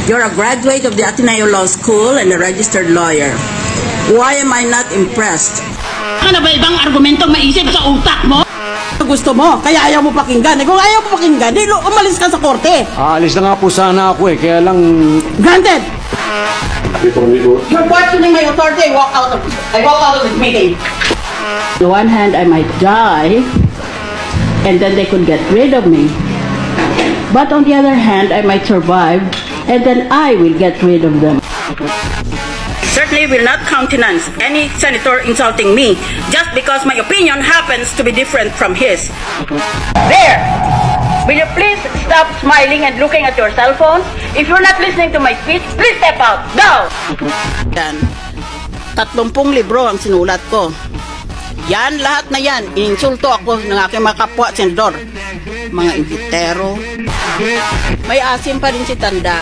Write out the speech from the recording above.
You're a graduate of the Ateneo Law School and a registered lawyer. Why am I not impressed? Ano ba ibang argumentong maisip sa utak mo? Gusto mo, kaya ayaw mo pakinggan. Kung ayaw mo pakinggan, di umalis ka sa korte. Aalis na nga po sana ako kaya lang... Granted! You're questioning my authority. I walk out of this meeting. On the one hand, I might die, and then they could get rid of me. But on the other hand, I might survive, and then I will get rid of them. Certainly will not countenance any senator insulting me just because my opinion happens to be different from his. There! Will you please stop smiling and looking at your cell phones? If you're not listening to my speech, please step out. Go! Yan. 30 libro ang sinulat ko. Yan, lahat na yan. Ininsulto ako ng aking mga kapwa senador. Mga imbitero. May asim pa rin si Tanda.